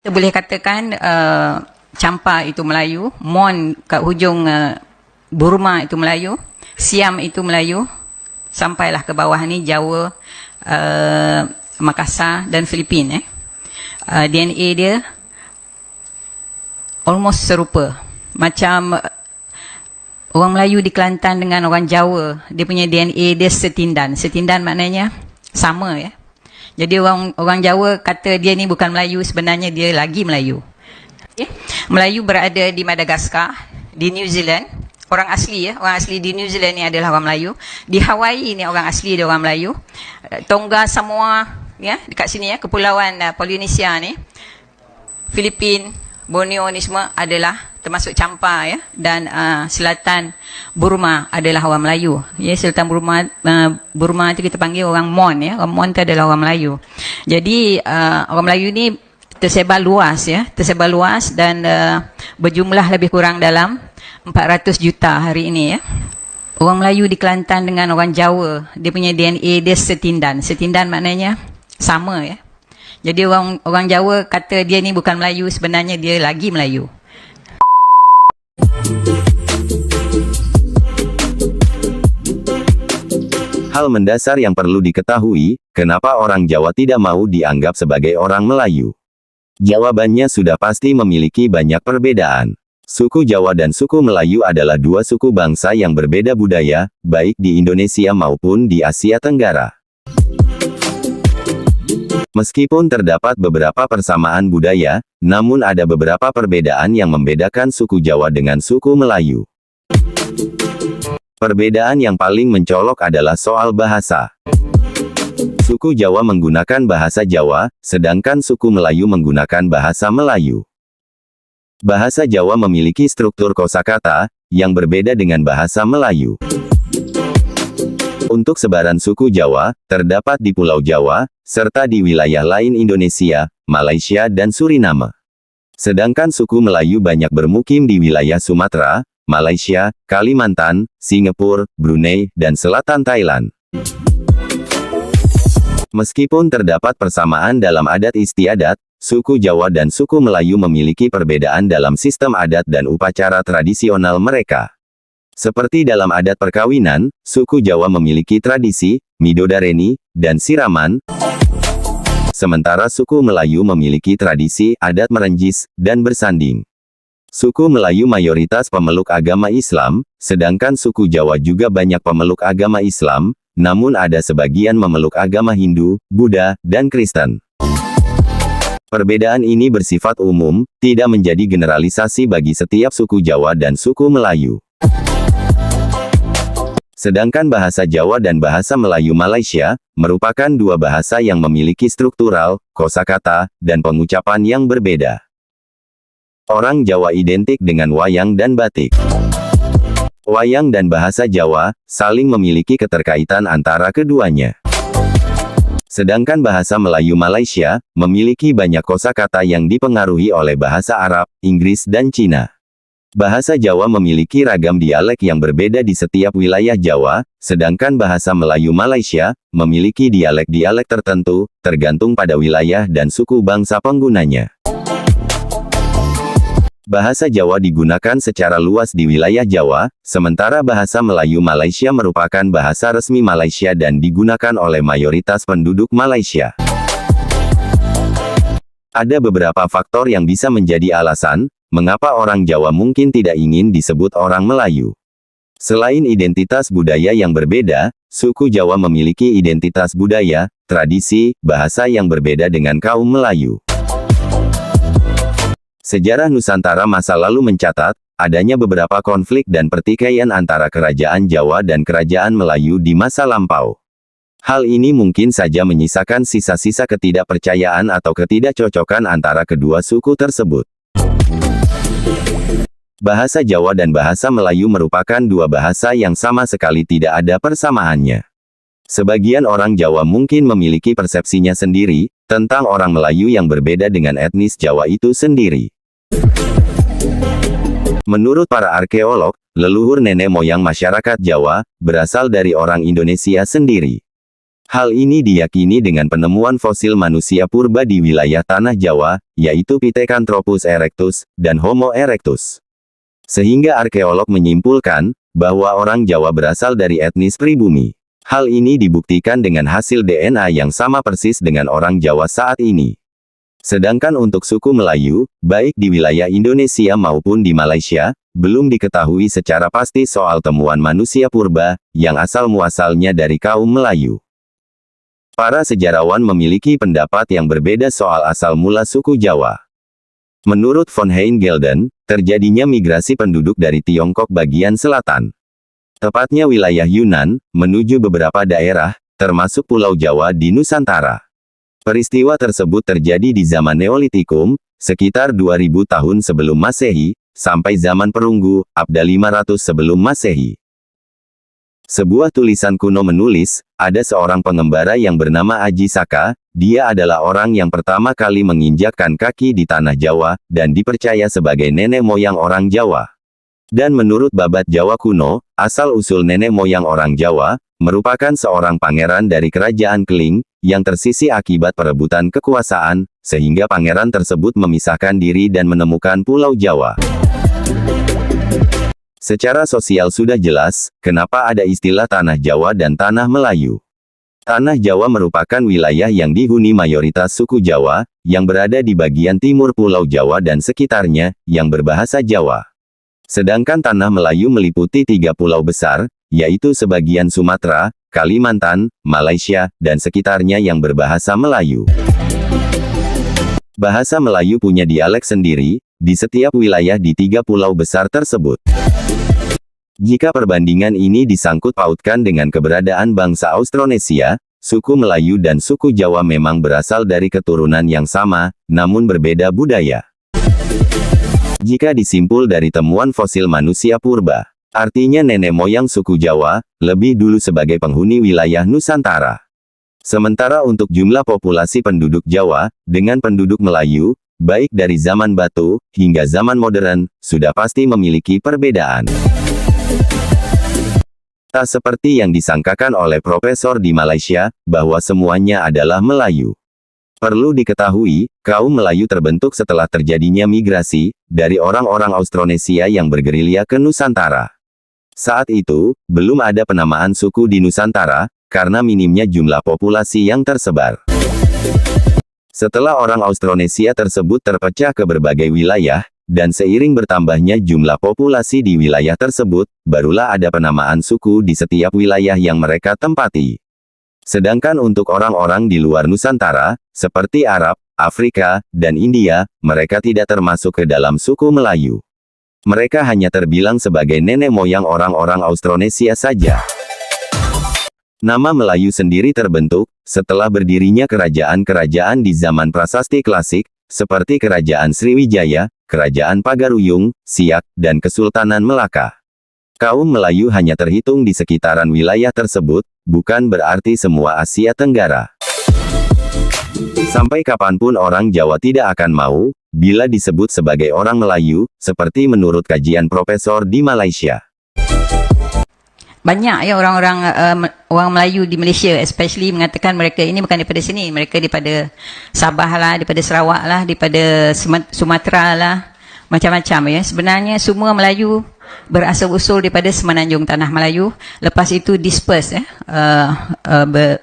Kita boleh katakan Champa itu Melayu, Mon kat hujung Burma itu Melayu, Siam itu Melayu, sampailah ke bawah ni Jawa, Makassar dan Filipin. DNA dia almost serupa. Macam orang Melayu di Kelantan dengan orang Jawa, dia punya DNA dia setindan. Setindan maknanya sama ya. Jadi orang Jawa kata dia ni bukan Melayu, sebenarnya dia lagi Melayu. Okay. Melayu berada di Madagaskar, di New Zealand. Orang asli ya, orang asli di New Zealand ni adalah orang Melayu. Di Hawaii ni orang asli dia orang Melayu. Tonga, Samoa ya, dekat sini ya, kepulauan Polinesia ni. Filipin, Borneo ni semua adalah termasuk Champa ya, dan selatan Burma adalah orang Melayu. Ya, selatan Burma itu kita panggil orang Mon ya. Orang Mon itu adalah orang Melayu. Jadi orang Melayu ni tersebar luas ya, tersebar luas dan berjumlah lebih kurang dalam 400 juta hari ini ya. Orang Melayu di Kelantan dengan orang Jawa, dia punya DNA dia setindan. Setindan maknanya sama ya. Jadi orang Jawa kata dia ni bukan Melayu, sebenarnya dia lagi Melayu. Hal mendasar yang perlu diketahui, kenapa orang Jawa tidak mau dianggap sebagai orang Melayu? Jawabannya sudah pasti memiliki banyak perbedaan. Suku Jawa dan suku Melayu adalah dua suku bangsa yang berbeda budaya, baik di Indonesia maupun di Asia Tenggara. Meskipun terdapat beberapa persamaan budaya, namun ada beberapa perbedaan yang membedakan suku Jawa dengan suku Melayu. Perbedaan yang paling mencolok adalah soal bahasa. Suku Jawa menggunakan bahasa Jawa, sedangkan suku Melayu menggunakan bahasa Melayu. Bahasa Jawa memiliki struktur kosakata yang berbeda dengan bahasa Melayu. Untuk sebaran suku Jawa, terdapat di Pulau Jawa, serta di wilayah lain Indonesia, Malaysia dan Suriname. Sedangkan suku Melayu banyak bermukim di wilayah Sumatera, Malaysia, Kalimantan, Singapura, Brunei, dan selatan Thailand. Meskipun terdapat persamaan dalam adat istiadat, suku Jawa dan suku Melayu memiliki perbedaan dalam sistem adat dan upacara tradisional mereka. Seperti dalam adat perkawinan, suku Jawa memiliki tradisi, midodareni, dan siraman. Sementara suku Melayu memiliki tradisi, adat merenjis, dan bersanding. Suku Melayu mayoritas pemeluk agama Islam, sedangkan suku Jawa juga banyak pemeluk agama Islam, namun ada sebagian memeluk agama Hindu, Buddha, dan Kristen. Perbedaan ini bersifat umum, tidak menjadi generalisasi bagi setiap suku Jawa dan suku Melayu. Sedangkan bahasa Jawa dan bahasa Melayu Malaysia, merupakan dua bahasa yang memiliki struktural, kosakata, dan pengucapan yang berbeda. Orang Jawa identik dengan wayang dan batik. Wayang dan bahasa Jawa, saling memiliki keterkaitan antara keduanya. Sedangkan bahasa Melayu Malaysia, memiliki banyak kosakata yang dipengaruhi oleh bahasa Arab, Inggris dan Cina. Bahasa Jawa memiliki ragam dialek yang berbeda di setiap wilayah Jawa, sedangkan bahasa Melayu Malaysia, memiliki dialek-dialek tertentu, tergantung pada wilayah dan suku bangsa penggunanya. Bahasa Jawa digunakan secara luas di wilayah Jawa, sementara bahasa Melayu Malaysia merupakan bahasa resmi Malaysia dan digunakan oleh mayoritas penduduk Malaysia. Ada beberapa faktor yang bisa menjadi alasan, mengapa orang Jawa mungkin tidak ingin disebut orang Melayu. Selain identitas budaya yang berbeda, suku Jawa memiliki identitas budaya, tradisi, bahasa yang berbeda dengan kaum Melayu. Sejarah Nusantara masa lalu mencatat, adanya beberapa konflik dan pertikaian antara kerajaan Jawa dan kerajaan Melayu di masa lampau. Hal ini mungkin saja menyisakan sisa-sisa ketidakpercayaan atau ketidakcocokan antara kedua suku tersebut. Bahasa Jawa dan bahasa Melayu merupakan dua bahasa yang sama sekali tidak ada persamaannya. Sebagian orang Jawa mungkin memiliki persepsinya sendiri, tentang orang Melayu yang berbeda dengan etnis Jawa itu sendiri. Menurut para arkeolog, leluhur nenek moyang masyarakat Jawa, berasal dari orang Indonesia sendiri. Hal ini diyakini dengan penemuan fosil manusia purba di wilayah Tanah Jawa, yaitu Pithecanthropus erectus dan Homo erectus. Sehingga arkeolog menyimpulkan bahwa orang Jawa berasal dari etnis pribumi. Hal ini dibuktikan dengan hasil DNA yang sama persis dengan orang Jawa saat ini. Sedangkan untuk suku Melayu, baik di wilayah Indonesia maupun di Malaysia, belum diketahui secara pasti soal temuan manusia purba, yang asal-muasalnya dari kaum Melayu. Para sejarawan memiliki pendapat yang berbeda soal asal mula suku Jawa. Menurut von Heingelden, terjadinya migrasi penduduk dari Tiongkok bagian selatan, tepatnya wilayah Yunan, menuju beberapa daerah, termasuk Pulau Jawa di Nusantara. Peristiwa tersebut terjadi di zaman Neolitikum, sekitar 2000 tahun sebelum Masehi, sampai zaman Perunggu, abad 500 sebelum Masehi. Sebuah tulisan kuno menulis, ada seorang pengembara yang bernama Aji Saka, dia adalah orang yang pertama kali menginjakkan kaki di tanah Jawa, dan dipercaya sebagai nenek moyang orang Jawa. Dan menurut babat Jawa kuno, asal-usul nenek moyang orang Jawa, merupakan seorang pangeran dari kerajaan Keling, yang tersisih akibat perebutan kekuasaan, sehingga pangeran tersebut memisahkan diri dan menemukan Pulau Jawa. Secara sosial sudah jelas, kenapa ada istilah Tanah Jawa dan Tanah Melayu. Tanah Jawa merupakan wilayah yang dihuni mayoritas suku Jawa, yang berada di bagian timur Pulau Jawa dan sekitarnya, yang berbahasa Jawa. Sedangkan Tanah Melayu meliputi 3 pulau besar, yaitu sebagian Sumatera, Kalimantan, Malaysia, dan sekitarnya yang berbahasa Melayu. Bahasa Melayu punya dialek sendiri, di setiap wilayah di 3 pulau besar tersebut. Jika perbandingan ini disangkut pautkan dengan keberadaan bangsa Austronesia, suku Melayu dan suku Jawa memang berasal dari keturunan yang sama, namun berbeda budaya. Jika disimpul dari temuan fosil manusia purba, artinya nenek moyang suku Jawa, lebih dulu sebagai penghuni wilayah Nusantara. Sementara untuk jumlah populasi penduduk Jawa, dengan penduduk Melayu, baik dari zaman batu, hingga zaman modern, sudah pasti memiliki perbedaan. Tak seperti yang disangkakan oleh profesor di Malaysia, bahwa semuanya adalah Melayu. Perlu diketahui, kaum Melayu terbentuk setelah terjadinya migrasi, dari orang-orang Austronesia yang bergerilya ke Nusantara. Saat itu, belum ada penamaan suku di Nusantara, karena minimnya jumlah populasi yang tersebar. Setelah orang Austronesia tersebut terpecah ke berbagai wilayah, dan seiring bertambahnya jumlah populasi di wilayah tersebut, barulah ada penamaan suku di setiap wilayah yang mereka tempati. Sedangkan untuk orang-orang di luar Nusantara, seperti Arab, Afrika, dan India, mereka tidak termasuk ke dalam suku Melayu. Mereka hanya terbilang sebagai nenek moyang orang-orang Austronesia saja. Nama Melayu sendiri terbentuk, setelah berdirinya kerajaan-kerajaan di zaman prasasti klasik, seperti Kerajaan Sriwijaya, Kerajaan Pagaruyung, Siak, dan Kesultanan Melaka. Kaum Melayu hanya terhitung di sekitaran wilayah tersebut, bukan berarti semua Asia Tenggara. Sampai kapanpun orang Jawa tidak akan mau, bila disebut sebagai orang Melayu, seperti menurut kajian profesor di Malaysia. Banyak ya orang Melayu di Malaysia especially mengatakan mereka ini bukan daripada sini, mereka daripada Sabah lah, daripada Sarawak lah, daripada Sumatera lah, macam-macam ya. Sebenarnya semua Melayu berasal usul daripada Semenanjung Tanah Melayu, lepas itu disperse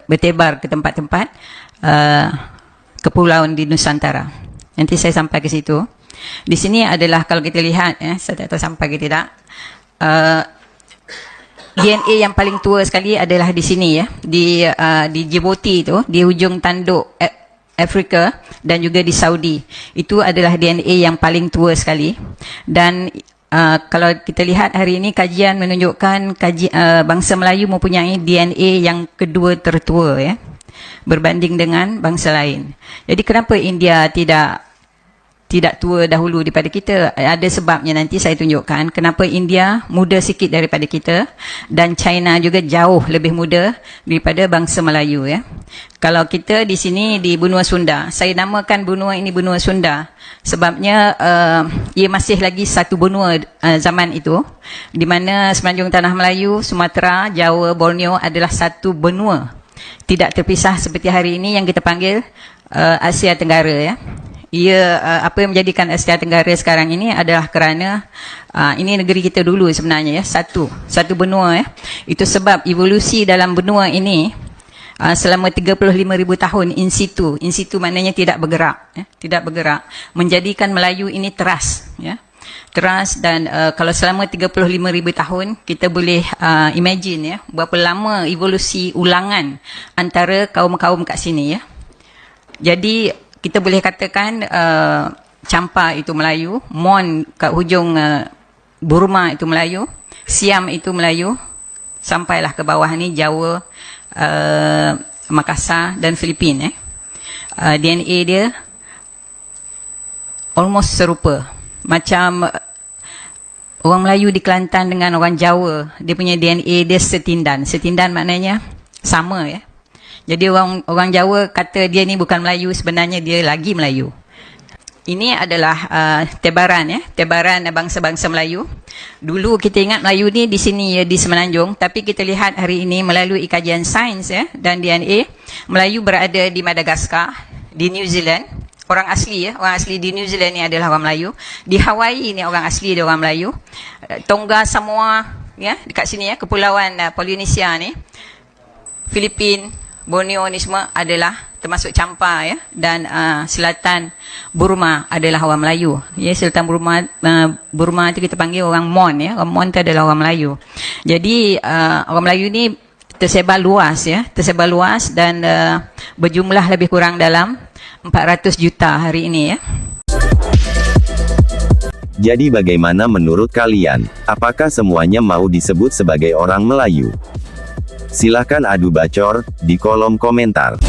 bertebar ke tempat-tempat kepulauan di Nusantara. Nanti saya sampai ke situ. Di sini adalah kalau kita lihat saya tak tahu sampai ke tidak, DNA yang paling tua sekali adalah di sini ya, di Djibouti itu, di hujung tanduk Afrika, dan juga di Saudi. Itu adalah DNA yang paling tua sekali. Dan kalau kita lihat hari ini kajian menunjukkan bangsa Melayu mempunyai DNA yang kedua tertua ya, berbanding dengan bangsa lain. Jadi kenapa India tidak tua dahulu daripada kita? Ada sebabnya, nanti saya tunjukkan kenapa India muda sikit daripada kita, dan China juga jauh lebih muda daripada bangsa Melayu ya. Kalau kita di sini di benua Sunda, saya namakan benua ini benua Sunda sebabnya ia masih lagi satu benua zaman itu, di mana Semenanjung Tanah Melayu, Sumatera, Jawa, Borneo adalah satu benua. tidak terpisah seperti hari ini yang kita panggil Asia Tenggara ya. Apa yang menjadikan Asia Tenggara sekarang ini adalah kerana ini negeri kita dulu sebenarnya ya, satu benua ya. Itu sebab evolusi dalam benua ini selama 35,000 tahun in situ maknanya tidak bergerak ya, tidak bergerak, menjadikan Melayu ini teras ya. Teras dan kalau selama 35,000 tahun kita boleh imagine ya berapa lama evolusi ulangan antara kaum-kaum kat sini ya. Jadi kita boleh katakan Champa itu Melayu, Mon kat hujung Burma itu Melayu, Siam itu Melayu, sampailah ke bawah ni Jawa, Makassar dan Filipina. DNA dia almost serupa. Macam orang Melayu di Kelantan dengan orang Jawa, dia punya DNA dia setindan. Setindan maknanya sama ya. Jadi orang Jawa kata dia ni bukan Melayu, sebenarnya dia lagi Melayu. Ini adalah tebaran ya, tebaran bangsa-bangsa Melayu. Dulu kita ingat Melayu ni di sini ya, di Semenanjung, tapi kita lihat hari ini melalui kajian sains ya dan DNA, Melayu berada di Madagaskar, di New Zealand. Orang asli ya, orang asli di New Zealand ni adalah orang Melayu. Di Hawaii ni orang asli dia orang Melayu. Tonga, Samoa ya, dekat sini ya, kepulauan Polinesia ni, Filipin, Borneo ni semua adalah termasuk Champa ya, dan selatan Burma adalah orang Melayu. Ya, selatan Burma itu kita panggil orang Mon ya. Orang Mon itu adalah orang Melayu. Jadi orang Melayu ni tersebar luas ya, tersebar luas dan berjumlah lebih kurang dalam 400 juta hari ini ya. Jadi bagaimana menurut kalian? Apakah semuanya mau disebut sebagai orang Melayu? Silahkan adu bacor di kolom komentar.